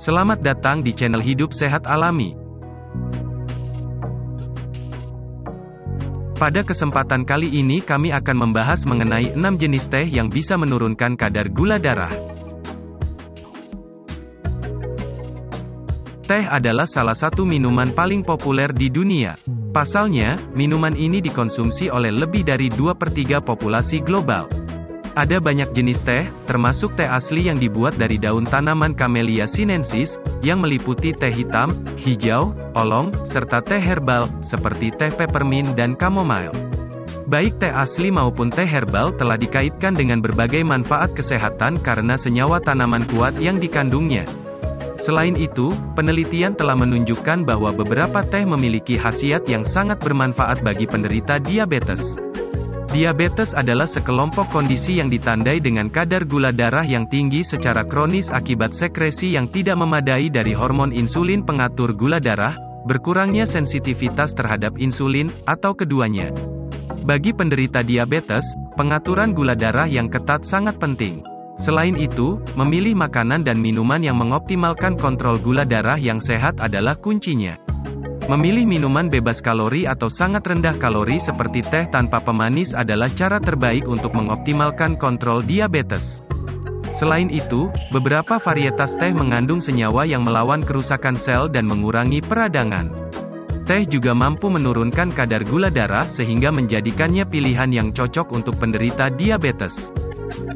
Selamat datang di channel Hidup Sehat Alami. Pada kesempatan kali ini kami akan membahas mengenai 6 jenis teh yang bisa menurunkan kadar gula darah. Teh adalah salah satu minuman paling populer di dunia. Pasalnya, minuman ini dikonsumsi oleh lebih dari 2/3 populasi global. Ada banyak jenis teh, termasuk teh asli yang dibuat dari daun tanaman Camellia sinensis, yang meliputi teh hitam, hijau, oolong, serta teh herbal, seperti teh peppermint dan chamomile. Baik teh asli maupun teh herbal telah dikaitkan dengan berbagai manfaat kesehatan karena senyawa tanaman kuat yang dikandungnya. Selain itu, penelitian telah menunjukkan bahwa beberapa teh memiliki khasiat yang sangat bermanfaat bagi penderita diabetes. Diabetes adalah sekelompok kondisi yang ditandai dengan kadar gula darah yang tinggi secara kronis akibat sekresi yang tidak memadai dari hormon insulin pengatur gula darah, berkurangnya sensitivitas terhadap insulin, atau keduanya. Bagi penderita diabetes, pengaturan gula darah yang ketat sangat penting. Selain itu, memilih makanan dan minuman yang mengoptimalkan kontrol gula darah yang sehat adalah kuncinya. Memilih minuman bebas kalori atau sangat rendah kalori seperti teh tanpa pemanis adalah cara terbaik untuk mengoptimalkan kontrol diabetes. Selain itu, beberapa varietas teh mengandung senyawa yang melawan kerusakan sel dan mengurangi peradangan. Teh juga mampu menurunkan kadar gula darah sehingga menjadikannya pilihan yang cocok untuk penderita diabetes.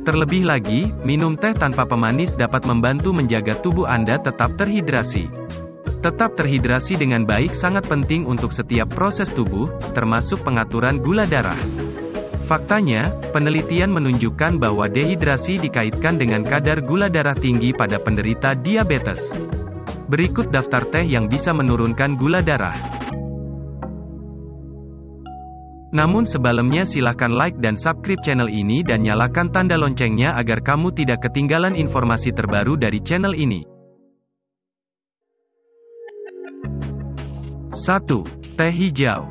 Terlebih lagi, minum teh tanpa pemanis dapat membantu menjaga tubuh Anda tetap terhidrasi. Tetap terhidrasi dengan baik sangat penting untuk setiap proses tubuh, termasuk pengaturan gula darah. Faktanya, penelitian menunjukkan bahwa dehidrasi dikaitkan dengan kadar gula darah tinggi pada penderita diabetes. Berikut daftar teh yang bisa menurunkan gula darah. Namun sebelumnya silakan like dan subscribe channel ini dan nyalakan tanda loncengnya agar kamu tidak ketinggalan informasi terbaru dari channel ini. 1. Teh hijau.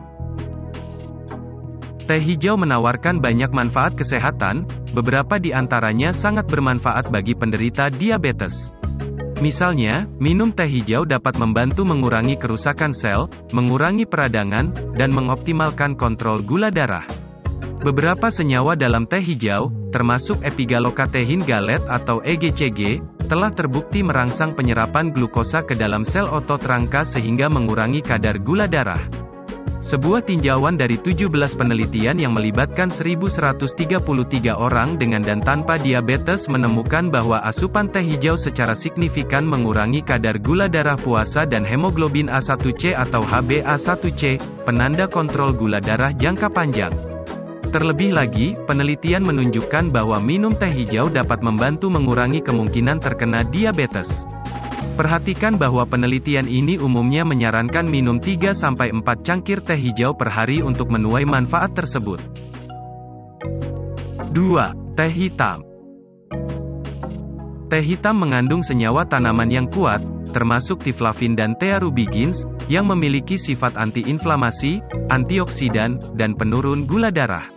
Teh hijau menawarkan banyak manfaat kesehatan, beberapa di antaranya sangat bermanfaat bagi penderita diabetes. Misalnya, minum teh hijau dapat membantu mengurangi kerusakan sel, mengurangi peradangan, dan mengoptimalkan kontrol gula darah. Beberapa senyawa dalam teh hijau, termasuk epigalokatein galet atau EGCG, telah terbukti merangsang penyerapan glukosa ke dalam sel otot rangka sehingga mengurangi kadar gula darah. Sebuah tinjauan dari 17 penelitian yang melibatkan 1.133 orang dengan dan tanpa diabetes menemukan bahwa asupan teh hijau secara signifikan mengurangi kadar gula darah puasa dan hemoglobin A1C atau HbA1c, penanda kontrol gula darah jangka panjang. Terlebih lagi, penelitian menunjukkan bahwa minum teh hijau dapat membantu mengurangi kemungkinan terkena diabetes. Perhatikan bahwa penelitian ini umumnya menyarankan minum 3-4 cangkir teh hijau per hari untuk menuai manfaat tersebut. 2. Teh hitam. Teh hitam mengandung senyawa tanaman yang kuat, termasuk tiflavin dan thearubigins, yang memiliki sifat anti-inflamasi, antioksidan, dan penurun gula darah.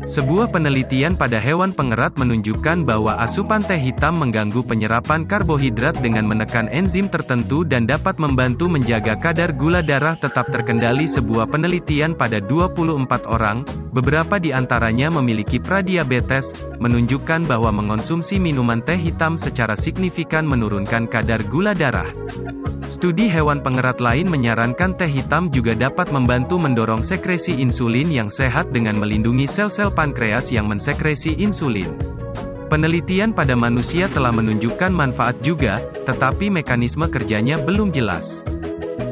Sebuah penelitian pada hewan pengerat menunjukkan bahwa asupan teh hitam mengganggu penyerapan karbohidrat dengan menekan enzim tertentu dan dapat membantu menjaga kadar gula darah tetap terkendali. Sebuah penelitian pada 24 orang, beberapa di antaranya memiliki pradiabetes, menunjukkan bahwa mengonsumsi minuman teh hitam secara signifikan menurunkan kadar gula darah. Studi hewan pengerat lain menyarankan teh hitam juga dapat membantu mendorong sekresi insulin yang sehat dengan melindungi sel-sel pankreas yang mensekresi insulin. Penelitian pada manusia telah menunjukkan manfaat juga, tetapi mekanisme kerjanya belum jelas.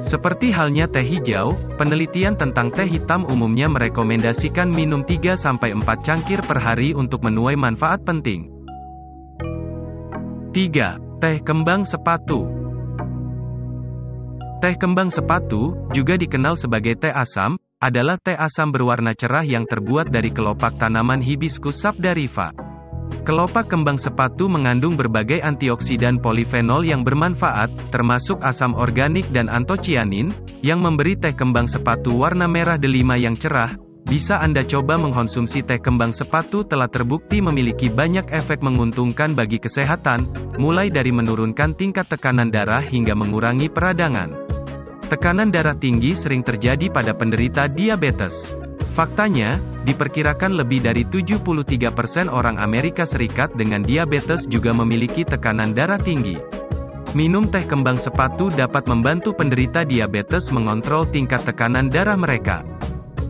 Seperti halnya teh hijau, penelitian tentang teh hitam umumnya merekomendasikan minum 3-4 cangkir per hari untuk menuai manfaat penting. 3. Teh kembang sepatu. Teh kembang sepatu, juga dikenal sebagai teh asam, adalah teh asam berwarna cerah yang terbuat dari kelopak tanaman Hibiscus sabdarifa. Kelopak kembang sepatu mengandung berbagai antioksidan polifenol yang bermanfaat, termasuk asam organik dan antocianin, yang memberi teh kembang sepatu warna merah delima yang cerah, bisa Anda coba mengkonsumsi teh kembang sepatu. Telah terbukti memiliki banyak efek menguntungkan bagi kesehatan, mulai dari menurunkan tingkat tekanan darah hingga mengurangi peradangan. Tekanan darah tinggi sering terjadi pada penderita diabetes. Faktanya, diperkirakan lebih dari 73% orang Amerika Serikat dengan diabetes juga memiliki tekanan darah tinggi. Minum teh kembang sepatu dapat membantu penderita diabetes mengontrol tingkat tekanan darah mereka.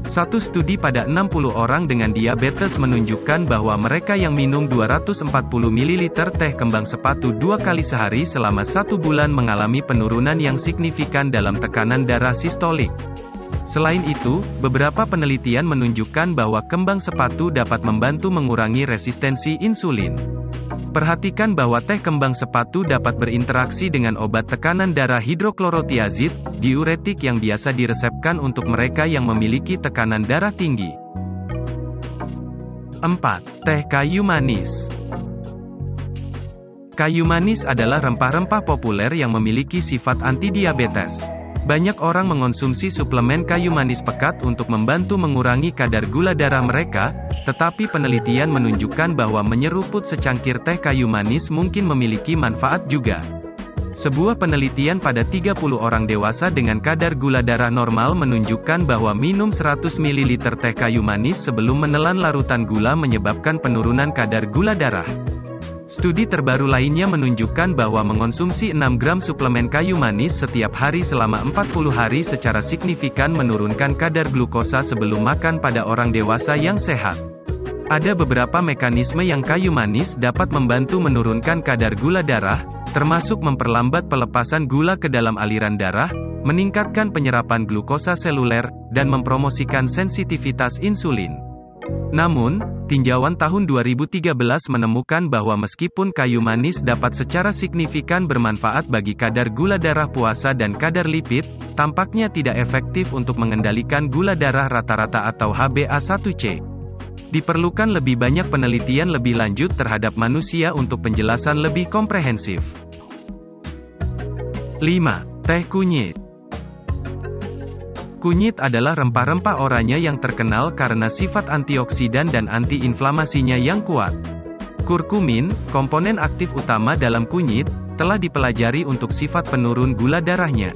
Satu studi pada 60 orang dengan diabetes menunjukkan bahwa mereka yang minum 240 ml teh kembang sepatu 2 kali sehari selama 1 bulan mengalami penurunan yang signifikan dalam tekanan darah sistolik. Selain itu, beberapa penelitian menunjukkan bahwa kembang sepatu dapat membantu mengurangi resistensi insulin. Perhatikan bahwa teh kembang sepatu dapat berinteraksi dengan obat tekanan darah hidroklorotiazid, diuretik yang biasa diresepkan untuk mereka yang memiliki tekanan darah tinggi. 4. Teh kayu manis. Kayu manis adalah rempah-rempah populer yang memiliki sifat anti-diabetes. Banyak orang mengonsumsi suplemen kayu manis pekat untuk membantu mengurangi kadar gula darah mereka, tetapi penelitian menunjukkan bahwa menyeruput secangkir teh kayu manis mungkin memiliki manfaat juga. Sebuah penelitian pada 30 orang dewasa dengan kadar gula darah normal menunjukkan bahwa minum 100 ml teh kayu manis sebelum menelan larutan gula menyebabkan penurunan kadar gula darah. Studi terbaru lainnya menunjukkan bahwa mengonsumsi 6 gram suplemen kayu manis setiap hari selama 40 hari secara signifikan menurunkan kadar glukosa sebelum makan pada orang dewasa yang sehat. Ada beberapa mekanisme yang kayu manis dapat membantu menurunkan kadar gula darah, termasuk memperlambat pelepasan gula ke dalam aliran darah, meningkatkan penyerapan glukosa seluler, dan mempromosikan sensitivitas insulin. Namun, tinjauan tahun 2013 menemukan bahwa meskipun kayu manis dapat secara signifikan bermanfaat bagi kadar gula darah puasa dan kadar lipid, tampaknya tidak efektif untuk mengendalikan gula darah rata-rata atau HbA1c. Diperlukan lebih banyak penelitian lebih lanjut terhadap manusia untuk penjelasan lebih komprehensif. 5. Teh kunyit. Kunyit adalah rempah-rempah oranye yang terkenal karena sifat antioksidan dan antiinflamasinya yang kuat. Kurkumin, komponen aktif utama dalam kunyit, telah dipelajari untuk sifat penurun gula darahnya.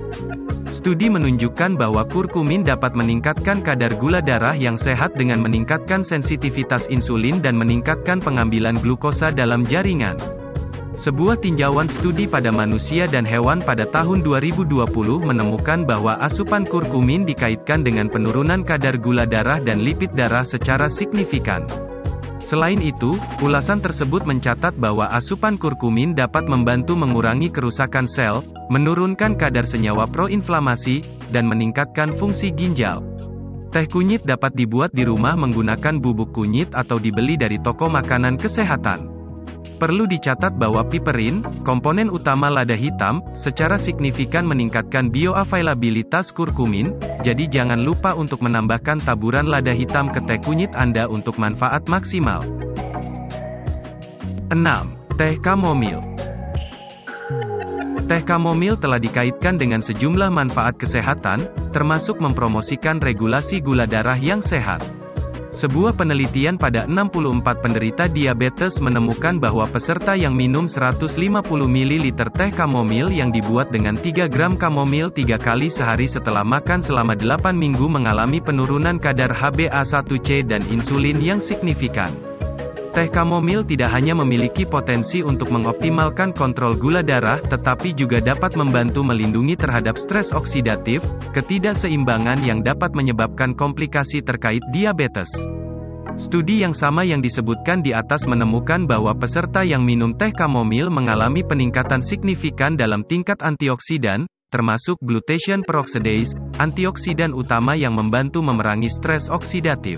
Studi menunjukkan bahwa kurkumin dapat meningkatkan kadar gula darah yang sehat dengan meningkatkan sensitivitas insulin dan meningkatkan pengambilan glukosa dalam jaringan. Sebuah tinjauan studi pada manusia dan hewan pada tahun 2020 menemukan bahwa asupan kurkumin dikaitkan dengan penurunan kadar gula darah dan lipid darah secara signifikan. Selain itu, ulasan tersebut mencatat bahwa asupan kurkumin dapat membantu mengurangi kerusakan sel, menurunkan kadar senyawa proinflamasi, dan meningkatkan fungsi ginjal. Teh kunyit dapat dibuat di rumah menggunakan bubuk kunyit atau dibeli dari toko makanan kesehatan. Perlu dicatat bahwa piperin, komponen utama lada hitam, secara signifikan meningkatkan bioavailabilitas kurkumin, jadi jangan lupa untuk menambahkan taburan lada hitam ke teh kunyit Anda untuk manfaat maksimal. 6. Teh kamomil. Teh kamomil telah dikaitkan dengan sejumlah manfaat kesehatan, termasuk mempromosikan regulasi gula darah yang sehat. Sebuah penelitian pada 64 penderita diabetes menemukan bahwa peserta yang minum 150 ml teh kamomil yang dibuat dengan 3 gram kamomil 3 kali sehari setelah makan selama 8 minggu mengalami penurunan kadar HbA1c dan insulin yang signifikan. Teh kamomil tidak hanya memiliki potensi untuk mengoptimalkan kontrol gula darah, tetapi juga dapat membantu melindungi terhadap stres oksidatif, ketidakseimbangan yang dapat menyebabkan komplikasi terkait diabetes. Studi yang sama yang disebutkan di atas menemukan bahwa peserta yang minum teh kamomil mengalami peningkatan signifikan dalam tingkat antioksidan, termasuk glutathione peroxidase, antioksidan utama yang membantu memerangi stres oksidatif.